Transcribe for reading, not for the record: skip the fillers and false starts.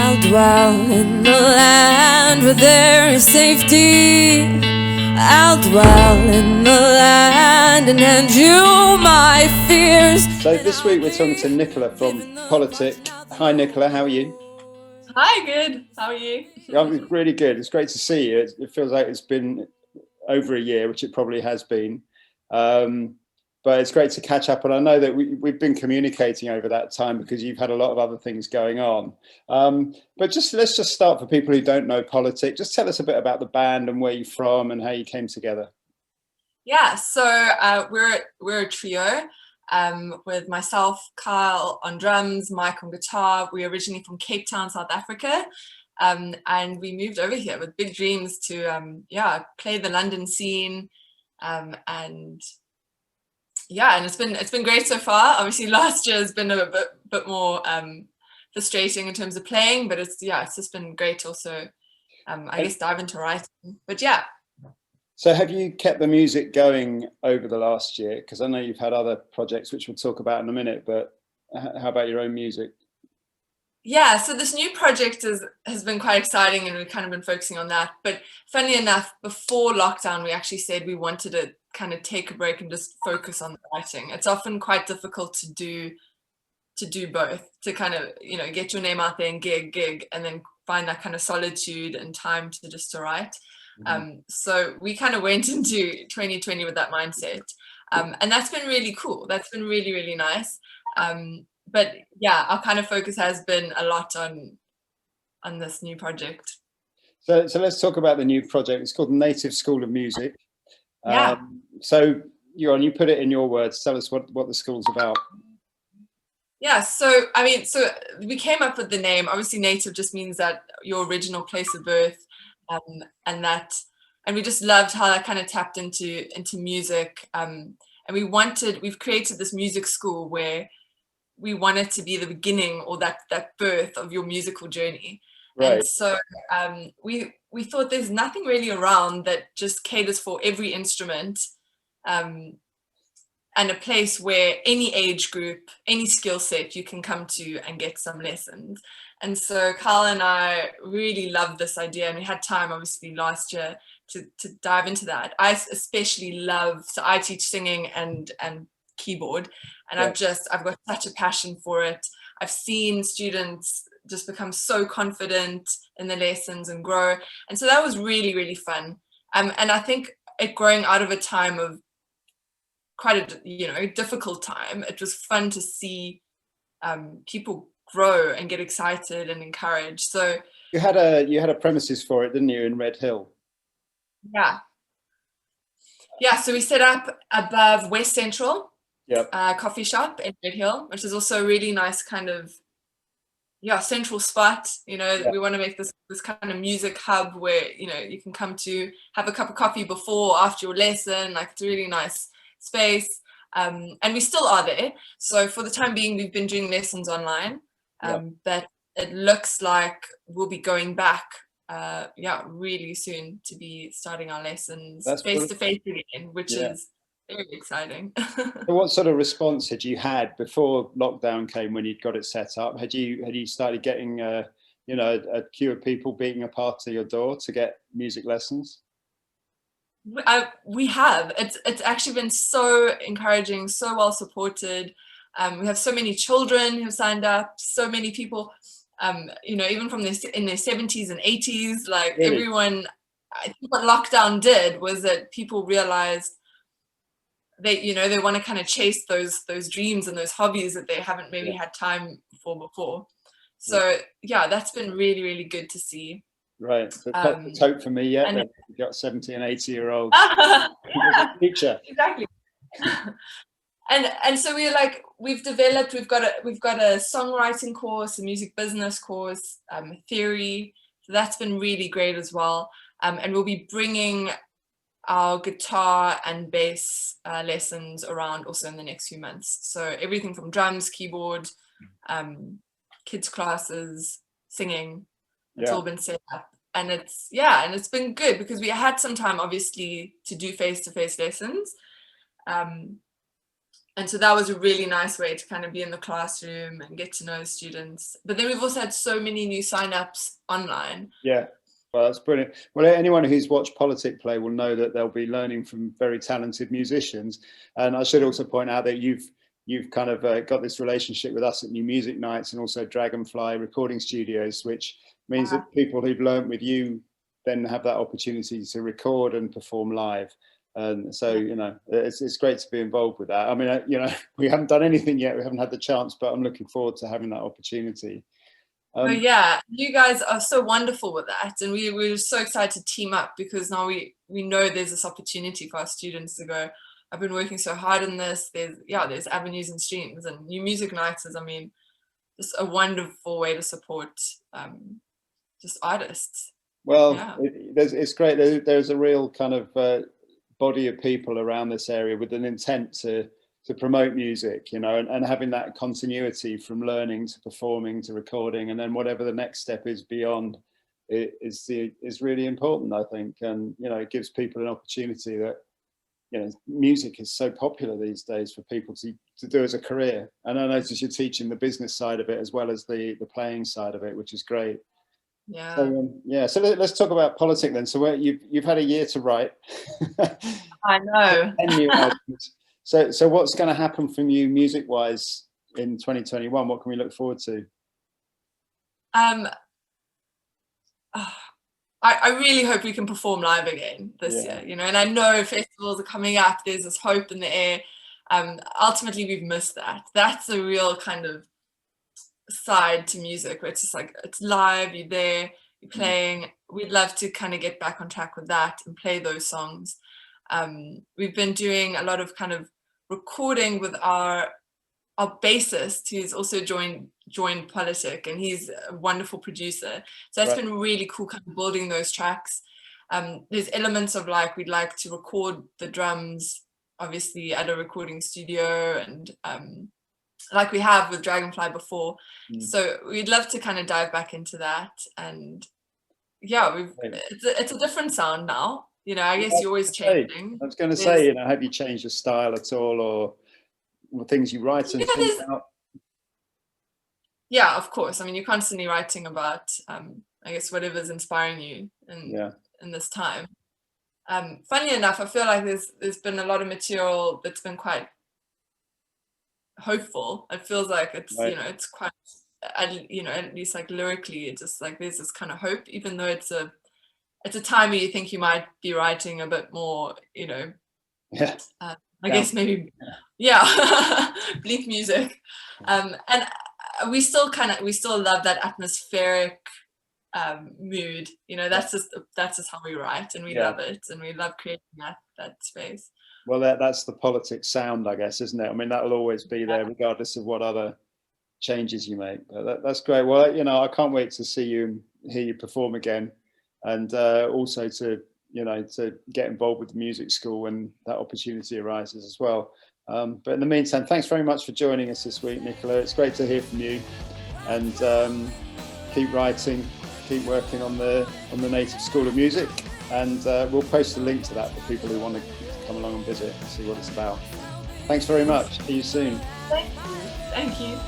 I'll dwell in the land where there is safety. I'll dwell in the land and hand you my fears. So this week we're talking to Nicola from Politik. Hi Nicola, how are you? Hi, good. How are you? I'm really good. It's great to see you. It feels like it's been over a year, which it probably has been. But it's great to catch up. And I know that we've been communicating over that time because you've had a lot of other things going on. But let's just start for people who don't know Politik. Just tell us a bit about the band and where you're from and how you came together. Yeah, so we're a trio with myself, Kyle on drums, Mike on guitar. We're originally from Cape Town, South Africa, and we moved over here with big dreams to play the London scene, and it's been great so far. Obviously, last year has been a bit more frustrating in terms of playing, but it's just been great to also I guess dive into writing. But yeah. So have you kept the music going over the last year? Because I know you've had other projects, which we'll talk about in a minute, but how about your own music? Yeah, so this new project has been quite exciting and we've kind of been focusing on that. But funnily enough, before lockdown, we actually said we wanted to kind of take a break and just focus on the writing. It's often quite difficult to do both, to kind of, get your name out there and gig, and then find that kind of solitude and time to write. So we kind of went into 2020 with that mindset, and that's been really cool. That's been really, really nice. But yeah, our kind of focus has been a lot on this new project. So let's talk about the new project. It's called Native School of Music. Yeah. So you put it in your words. Tell us what the school's about. Yeah, so we came up with the name. Obviously, native just means that your original place of birth, and we just loved how that kind of tapped into music. And we've created this music school where we want it to be the beginning or that birth of your musical journey. Right. And so we thought there's nothing really around that just caters for every instrument. And a place where any age group, any skill set you can come to and get some lessons. And so Carl and I really loved this idea, and we had time obviously last year to dive into that. I especially love, so I teach singing and keyboard, and Yeah. I've got such a passion for it. I've seen students just become so confident in the lessons and grow. And so that was really, really fun. And I think it growing out of a time of quite a difficult time, it was fun to see people grow and get excited and encouraged. So you had a premises for it, didn't you, in Redhill? Yeah, so we set up above West Central. Yep. Coffee shop in Redhill, which is also a really nice kind of central spot. We want to make this kind of music hub where you can come to have a cup of coffee before or after your lesson. Like, it's a really nice space, and we still are there. So for the time being, we've been doing lessons online, but it looks like we'll be going back really soon to be starting our lessons face to face again, which is very exciting. So what sort of response had you had before lockdown came when you'd got it set up? Had you started getting a queue of people beating apart to your door to get music lessons? We have. It's actually been so encouraging, so well supported. We have so many children who've signed up, so many people, even from in their 70s and 80s, like really? Everyone. I think what lockdown did was that people realized they want to kind of chase those dreams and those hobbies that they haven't maybe had time for before. So that's been really, really good to see. Right. It's hope for me yet. You've got 70 and 80-year-olds. Future. Exactly. And so we've got a songwriting course, a music business course, theory. So that's been really great as well. And we'll be bringing our guitar and bass lessons around also in the next few months. So everything from drums, keyboard, kids classes, singing. It's all been set up, and it's been good because we had some time obviously to do face-to-face lessons, And so that was a really nice way to kind of be in the classroom and get to know students. But then we've also had so many new sign-ups online. Yeah, well, that's brilliant. Well, anyone who's watched Politik play will know that they'll be learning from very talented musicians. And I should also point out that you've kind of got this relationship with us at New Music Nights and also Dragonfly Recording Studios, which means that people who've learnt with you then have that opportunity to record and perform live. And so, you know, it's great to be involved with that. I mean, you know, we haven't done anything yet. We haven't had the chance, but I'm looking forward to having that opportunity. But yeah, you guys are so wonderful with that. And we're so excited to team up, because now we know there's this opportunity for our students to go, I've been working so hard on this. There's avenues and streams, and New Music Nights is, I mean, just a wonderful way to support just artists. Well, yeah. It's great. There's a real kind of body of people around this area with an intent to promote music, you know, and having that continuity from learning to performing to recording, and then whatever the next step is beyond is really important, I think. And, you know, it gives people an opportunity that, you know, music is so popular these days for people to do as a career. And I notice you're teaching the business side of it as well as the playing side of it, which is great. Yeah. So, so let's talk about Politik then. So you've had a year to write. I know. 10 new albums. So what's going to happen from you music-wise in 2021? What can we look forward to? I really hope we can perform live again this year, you know, and I know festivals are coming up. There's this hope in the air. Ultimately, we've missed that. That's a real kind of side to music where it's just like, it's live, you're there, you're playing. We'd love to kind of get back on track with that and play those songs. We've been doing a lot of kind of recording with our bassist, who's also joined Politik, and he's a wonderful producer. So that's been really cool, kind of building those tracks. There's elements of like, we'd like to record the drums, obviously at a recording studio, and like we have with Dragonfly before. So we'd love to kind of dive back into that. And yeah, it's a different sound now. You know, I guess you're always changing. I was going to say, you know, have you changed your style at all, or things you write and think about? Yeah, of course. I mean, you're constantly writing about, I guess, whatever's inspiring you in this time. Funnily enough, I feel like there's been a lot of material that's been quite hopeful. It feels like it's, you know, it's quite, you know, at least like lyrically, it's just like there's this kind of hope, even though it's a time where you think you might be writing a bit more, you know, I guess maybe, bleak music. And we still love that atmospheric mood, you know, that's just how we write, and we love it, and we love creating that space. Well, that's the Politik sound, I guess, isn't it? I mean, that'll always be there regardless of what other changes you make. But that's great. Well, you know, I can't wait to see you and hear you perform again, and also to, you know, to get involved with the music school when that opportunity arises as well. But in the meantime, thanks very much for joining us this week, Nicola. It's great to hear from you, and keep writing, keep working on the Native School of Music, and we'll post a link to that for people who want to come along and visit and see what it's about. Thanks very much. See you soon. Thank you.